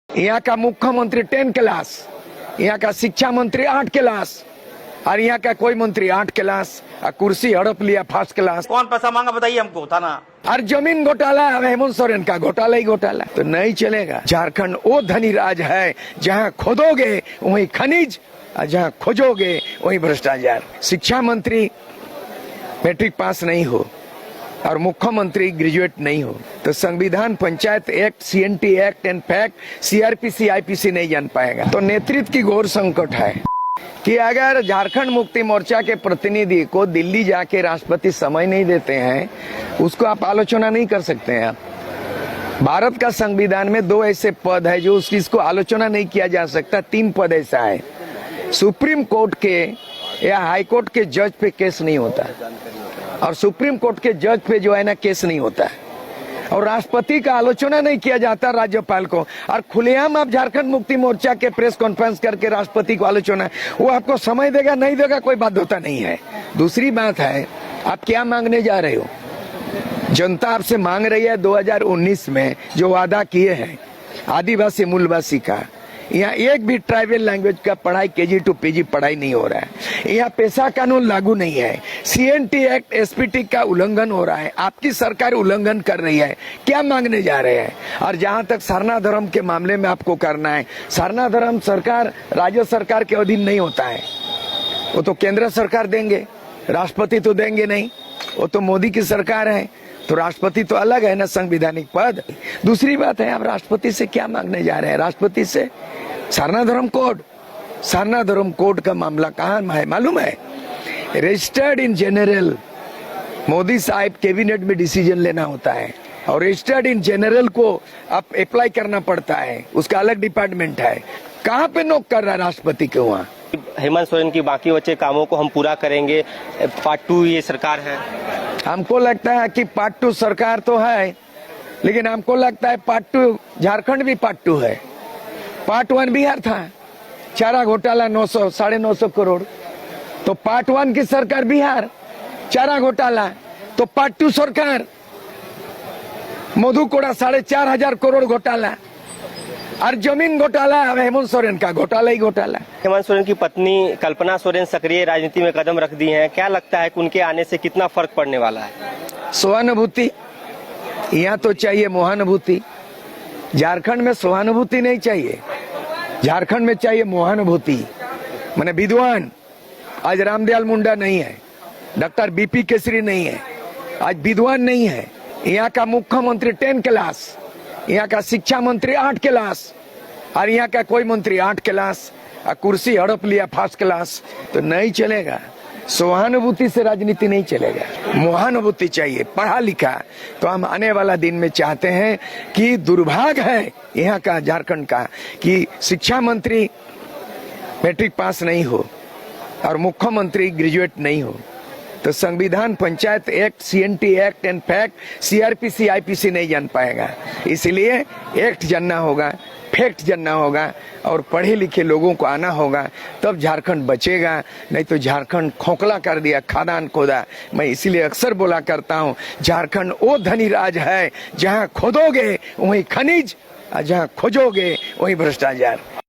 यहाँ का मुख्यमंत्री 10 क्लास, यहाँ का शिक्षा मंत्री 8 क्लास और यहाँ का कोई मंत्री 8 क्लास और कुर्सी हड़प लिया फर्स्ट क्लास। कौन पैसा मांगा बताइए हमको थाना। और जमीन घोटाला हेमंत सोरेन का घोटाला ही घोटाला, तो नहीं चलेगा। झारखंड वो धनी राज है जहाँ खोदोगे वहीं खनिज और जहाँ खोजोगे वहीं भ्रष्टाचार। शिक्षा मंत्री मैट्रिक पास नहीं हो और मुख्यमंत्री ग्रेजुएट नहीं हो तो संविधान, panchayat act, CNT act and fact, CrPC, IPC नहीं जान पाएगा। तो नेतृत्व की घोर संकट है कि अगर झारखंड मुक्ति मोर्चा के प्रतिनिधि को दिल्ली जाके राष्ट्रपति समय नहीं देते हैं, उसको आप आलोचना नहीं कर सकते हैं। आप भारत का संविधान में 2 ऐसे पद है जो इसको आलोचना नहीं किया जा सकता। 3 पद ऐसा है, सुप्रीम कोर्ट के या हाई कोर्ट के जज पे केस नहीं होता और सुप्रीम कोर्ट के जज पे जो है ना केस नहीं होता है, और राष्ट्रपति का आलोचना नहीं किया जाता राज्यपाल को। और खुलेआम आप झारखंड मुक्ति मोर्चा के प्रेस कॉन्फ्रेंस करके राष्ट्रपति को आलोचना, वो आपको समय देगा नहीं देगा कोई बाध्यता नहीं है। दूसरी बात है, आप क्या मांगने जा रहे हो? जनता आपसे मांग रही है 2019 में जो वादा किए हैं आदिवासी मूलवासी का, यहाँ एक भी ट्राइबल लैंग्वेज का पढ़ाई KG to PG पढ़ाई नहीं हो रहा है। यहाँ पेशा कानून लागू नहीं है, सीएनटी एक्ट, एसपीटी का उल्लंघन हो रहा है। आपकी सरकार उल्लंघन कर रही है, क्या मांगने जा रहे हैं? और जहाँ तक सरना धर्म के मामले में आपको करना है, सरना धर्म सरकार राज्य सरकार के अधीन नहीं होता है, वो तो केंद्र सरकार देंगे, राष्ट्रपति तो देंगे नहीं, वो तो मोदी की सरकार है, तो राष्ट्रपति तो अलग है ना संवैधानिक पद। दूसरी बात है, आप राष्ट्रपति से क्या मांगने जा रहे हैं? राष्ट्रपति से सरना धर्म कोड, सरना धर्म कोड का मामला कहाँ है मालूम है? रजिस्टर्ड इन जनरल, मोदी साहब कैबिनेट में डिसीजन लेना होता है और रजिस्टर्ड इन जनरल को आप अप्लाई करना पड़ता है, उसका अलग डिपार्टमेंट है। कहाँ पे नोक कर रहा है राष्ट्रपति के वहाँ? हेमंत सोरेन की बाकी बचे कामों को हम पूरा करेंगे, पार्ट 2 ये सरकार है। हमको लगता है कि पार्ट 2 सरकार तो है, लेकिन हमको लगता है पार्ट 2 झारखंड भी पार्ट 2 है। पार्ट 1 बिहार था, चारा घोटाला 900 950 करोड़, तो पार्ट 1 की सरकार बिहार, चारा घोटाला, तो पार्ट 2 सरकार मधुकोड़ा 4,500 करोड़ घोटाला और जमीन घोटाला हेमंत सोरेन का घोटाला ही घोटाला। हेमंत सोरेन की पत्नी कल्पना सोरेन सक्रिय राजनीति में कदम रख दी हैं, क्या लगता है कि उनके आने से कितना फर्क पड़ने वाला है? सहानुभूति, यहाँ तो चाहिए मोहानुभूति। झारखंड में सहानुभूति नहीं चाहिए, झारखंड में चाहिए मोहानुभूति। माने विद्वान, आज रामदयाल मुंडा नहीं है, डॉक्टर BP केसरी नहीं है, आज विद्वान नहीं है। यहाँ का मुख्यमंत्री 10 क्लास, यहाँ का शिक्षा मंत्री 8 क्लास और यहाँ का कोई मंत्री 8 क्लास और कुर्सी हड़प लिया फर्स्ट क्लास, तो नहीं चलेगा। सहानुभूति से राजनीति नहीं चलेगा, मोहानुभूति चाहिए, पढ़ा लिखा। तो हम आने वाला दिन में चाहते हैं कि दुर्भाग्य है यहाँ का झारखंड का कि शिक्षा मंत्री मैट्रिक पास नहीं हो और मुख्यमंत्री ग्रेजुएट नहीं हो तो संविधान, panchayat act, CNT act and fact, CrPC, IPC नहीं जान पाएगा। इसलिए एक्ट जानना होगा, फैक्ट जानना होगा और पढ़े लिखे लोगों को आना होगा, तब झारखंड बचेगा। नहीं तो झारखंड खोखला कर दिया, खादान खोदा। मैं इसीलिए अक्सर बोला करता हूँ, झारखंड वो धनी राज है जहाँ खोदोगे वहीं खनिज और जहाँ खोजोगे वहीं भ्रष्टाचार।